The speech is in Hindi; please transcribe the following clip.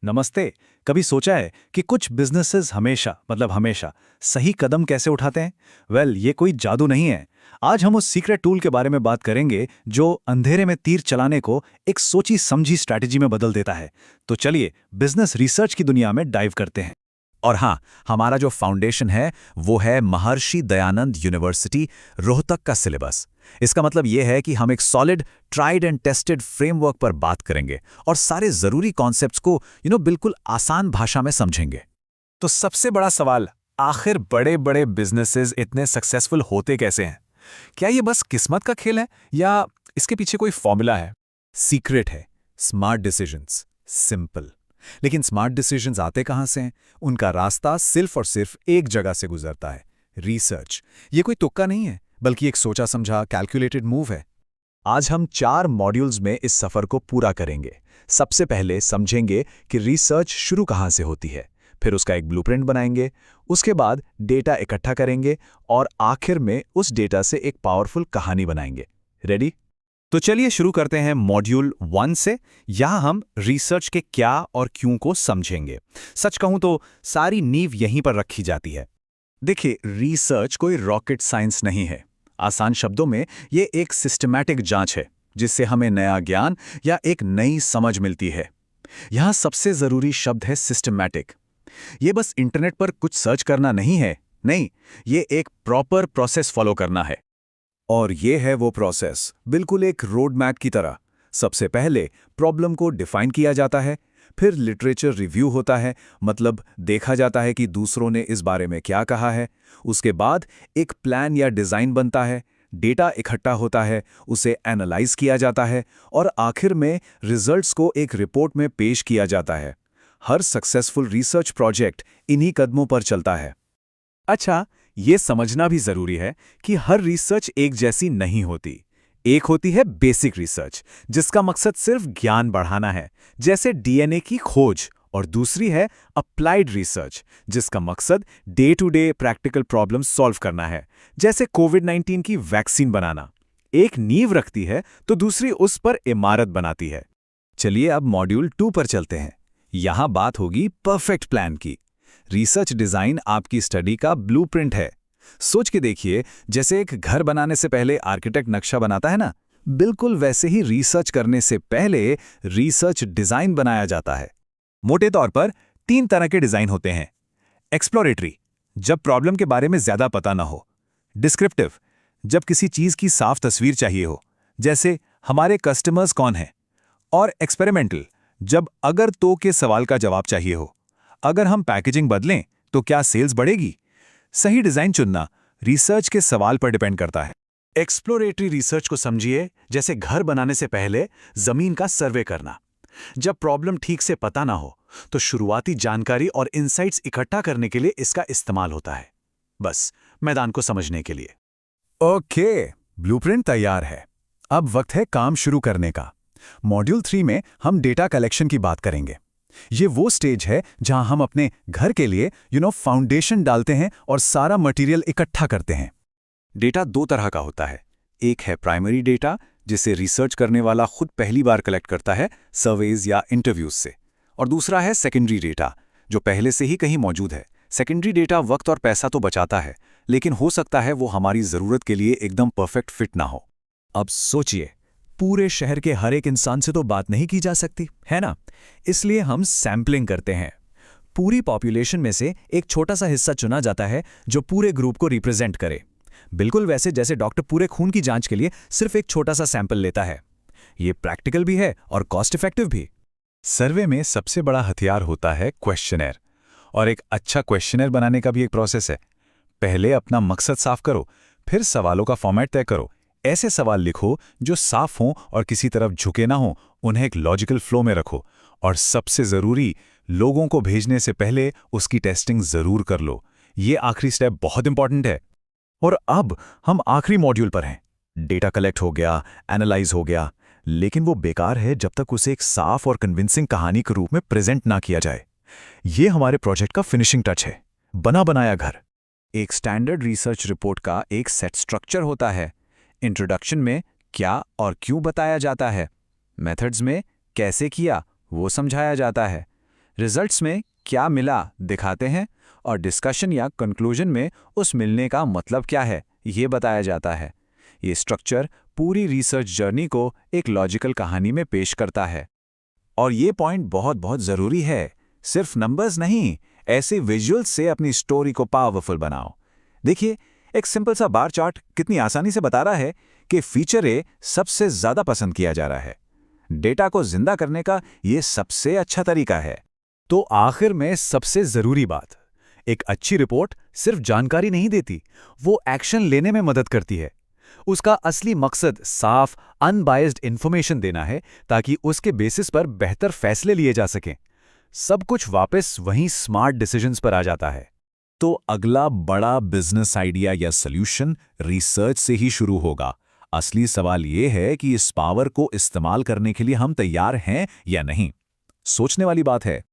नमस्ते। कभी सोचा है कि कुछ बिजनेसेस हमेशा सही कदम कैसे उठाते हैं? ये कोई जादू नहीं है। आज हम उस सीक्रेट टूल के बारे में बात करेंगे जो अंधेरे में तीर चलाने को एक सोची समझी स्ट्रैटेजी में बदल देता है। तो चलिए बिजनेस रिसर्च की दुनिया में डाइव करते हैं। और हाँ, हमारा जो फाउंडेशन है वो है महर्षि दयानंद यूनिवर्सिटी रोहतक का सिलेबस। इसका मतलब ये है कि हम एक solid tried and tested framework पर बात करेंगे और सारे जरूरी कॉन्सेप्ट्स को बिल्कुल आसान भाषा में समझेंगे। तो सबसे बड़ा सवाल, आखिर बड़े बड़े बिजनेसेस इतने सक्सेसफुल होते कैसे हैं? क्या ये बस किस्मत का खेल है या इसके पीछे कोई फॉर्मूला है? सीक्रेट है स्मार्ट डिसीजंस। सिंपल। लेकिन स्मार्ट डिसीजंस आते कहां से हैं? उनका रास्ता सिर्फ और सिर्फ एक जगह से गुजरता है, रिसर्च। ये कोई तुक्का नहीं है, बल्कि एक सोचा समझा कैलकुलेटेड मूव है। आज हम 4 मॉड्यूल्स में इस सफर को पूरा करेंगे। सबसे पहले समझेंगे कि रिसर्च शुरू कहां से होती है, फिर उसका एक ब्लूप्रिंट बनाएंगे, उसके बाद डेटा इकट्ठा करेंगे और आखिर में उस डेटा से एक पावरफुल कहानी बनाएंगे। रेडी? तो चलिए शुरू करते हैं मॉड्यूल 1 से। यहाँ हम रिसर्च के क्या और क्यों को समझेंगे। सच कहूं तो सारी नींव यहीं पर रखी जाती है। देखिए, रिसर्च कोई रॉकेट साइंस नहीं है। आसान शब्दों में ये एक सिस्टमैटिक जांच है जिससे हमें नया ज्ञान या एक नई समझ मिलती है। यहाँ सबसे जरूरी शब्द है सिस्टमैटिक। ये बस इंटरनेट पर कुछ सर्च करना नहीं है, नहीं, ये एक प्रॉपर प्रोसेस फॉलो करना है। और ये है वो प्रोसेस, बिल्कुल एक रोड मैप की तरह। सबसे पहले प्रॉब्लम को डिफाइन किया जाता है, फिर लिटरेचर रिव्यू होता है, मतलब देखा जाता है कि दूसरों ने इस बारे में क्या कहा है। उसके बाद एक प्लान या डिज़ाइन बनता है, डेटा इकट्ठा होता है, उसे एनालाइज किया जाता है और आखिर में रिजल्ट्स को एक रिपोर्ट में पेश किया जाता है। हर सक्सेसफुल रिसर्च प्रोजेक्ट इन्हीं कदमों पर चलता है। अच्छा, ये समझना भी जरूरी है कि हर रिसर्च एक जैसी नहीं होती। एक होती है बेसिक रिसर्च, जिसका मकसद सिर्फ ज्ञान बढ़ाना है, जैसे डीएनए की खोज, और दूसरी है अप्लाइड रिसर्च, जिसका मकसद day to day practical problem solve करना है, जैसे कोविड-19 की वैक्सीन बनाना। एक नींव रखती है तो दूसरी उस पर इमारत बनाती है। चलिए अब मॉड्यूल 2 पर चलते हैं। यहां बात होगी परफेक्ट प्लान की। रिसर्च डिजाइन आपकी स्टडी का ब्लूप्रिंट है। सोच के देखिए, जैसे एक घर बनाने से पहले आर्किटेक्ट नक्शा बनाता है ना, बिल्कुल वैसे ही रिसर्च करने से पहले रिसर्च डिजाइन बनाया जाता है। मोटे तौर पर 3 तरह के डिजाइन होते हैं। एक्सप्लोरेटरी, जब प्रॉब्लम के बारे में ज्यादा पता ना हो। डिस्क्रिप्टिव, जब किसी चीज की साफ तस्वीर चाहिए हो, जैसे हमारे कस्टमर्स कौन हैं। और एक्सपेरिमेंटल, जब अगर तो के सवाल का जवाब चाहिए हो। अगर हम पैकेजिंग बदलें तो क्या सेल्स बढ़ेगी? सही डिजाइन चुनना रिसर्च के सवाल पर डिपेंड करता है। एक्सप्लोरेटरी रिसर्च को समझिए जैसे घर बनाने से पहले जमीन का सर्वे करना। जब प्रॉब्लम ठीक से पता ना हो तो शुरुआती जानकारी और इनसाइट्स इकट्ठा करने के लिए इसका इस्तेमाल होता है, बस मैदान को समझने के लिए। ओके, ब्लूप्रिंट तैयार है। अब वक्त है काम शुरू करने का। मॉड्यूल 3 में हम डेटा कलेक्शन की बात करेंगे। ये वो स्टेज है जहां हम अपने घर के लिए फाउंडेशन डालते हैं और सारा मटेरियल इकट्ठा करते हैं। डेटा 2 तरह का होता है। एक है प्राइमरी डेटा, जिसे रिसर्च करने वाला खुद पहली बार कलेक्ट करता है, सर्वेज या इंटरव्यूज से। और दूसरा है सेकेंडरी डेटा, जो पहले से ही कहीं मौजूद है। सेकेंडरी डेटा वक्त और पैसा तो बचाता है, लेकिन हो सकता है वो हमारी जरूरत के लिए एकदम परफेक्ट फिट ना हो। अब सोचिए, पूरे शहर के हर एक इंसान से तो बात नहीं की जा सकती, है ना? इसलिए हम सैंपलिंग करते हैं। पूरी पॉपुलेशन में से एक छोटा सा हिस्सा चुना जाता है जो पूरे ग्रुप को रिप्रेजेंट करे। बिल्कुल वैसे जैसे डॉक्टर पूरे खून की जांच के लिए सिर्फ एक छोटा सा सैंपल लेता है। ये प्रैक्टिकल भी है और कॉस्ट इफेक्टिव भी। सर्वे में सबसे बड़ा हथियार होता है क्वेश्चनर, और एक अच्छा क्वेश्चनर बनाने का भी एक प्रोसेस है। पहले अपना मकसद साफ करो, फिर सवालों का फॉर्मेट तय करो। ऐसे सवाल लिखो जो साफ हों और किसी तरफ झुके ना हों, उन्हें एक लॉजिकल फ्लो में रखो। और सबसे जरूरी, लोगों को भेजने से पहले उसकी टेस्टिंग जरूर कर लो। ये आखिरी स्टेप बहुत इंपॉर्टेंट है। और अब हम आखिरी मॉड्यूल पर हैं। डेटा कलेक्ट हो गया, एनालाइज हो गया, लेकिन वो बेकार है जब तक उसे एक साफ और कन्विंसिंग कहानी के रूप में प्रेजेंट ना किया जाए। ये हमारे प्रोजेक्ट का फिनिशिंग टच है, बना बनाया घर। एक स्टैंडर्ड रिसर्च रिपोर्ट का एक सेट स्ट्रक्चर होता है। इंट्रोडक्शन में क्या और क्यों बताया जाता है, मेथड्स में कैसे किया वो समझाया जाता है, रिजल्ट्स में क्या मिला दिखाते हैं और डिस्कशन या कंक्लूजन में उस मिलने का मतलब क्या है ये बताया जाता है। ये स्ट्रक्चर पूरी रिसर्च जर्नी को एक लॉजिकल कहानी में पेश करता है। और ये पॉइंट बहुत बहुत ज़रूरी है, सिर्फ नंबर्स नहीं, ऐसे विजुअल्स से अपनी स्टोरी को पावरफुल बनाओ। देखिए, एक सिंपल सा बार चार्ट कितनी आसानी से बता रहा है कि फीचर ए सबसे ज़्यादा पसंद किया जा रहा है। डेटा को जिंदा करने का ये सबसे अच्छा तरीका है। तो आखिर में सबसे जरूरी बात, एक अच्छी रिपोर्ट सिर्फ जानकारी नहीं देती, वो एक्शन लेने में मदद करती है। उसका असली मकसद साफ, अनबायस्ड इंफॉर्मेशन देना है ताकि उसके बेसिस पर बेहतर फैसले लिए जा सकें। सब कुछ वापस वहीं स्मार्ट डिसीजंस पर आ जाता है। तो अगला बड़ा बिजनेस आइडिया या सॉल्यूशन रिसर्च से ही शुरू होगा। असली सवाल ये है कि इस पावर को इस्तेमाल करने के लिए हम तैयार हैं या नहीं। सोचने वाली बात है।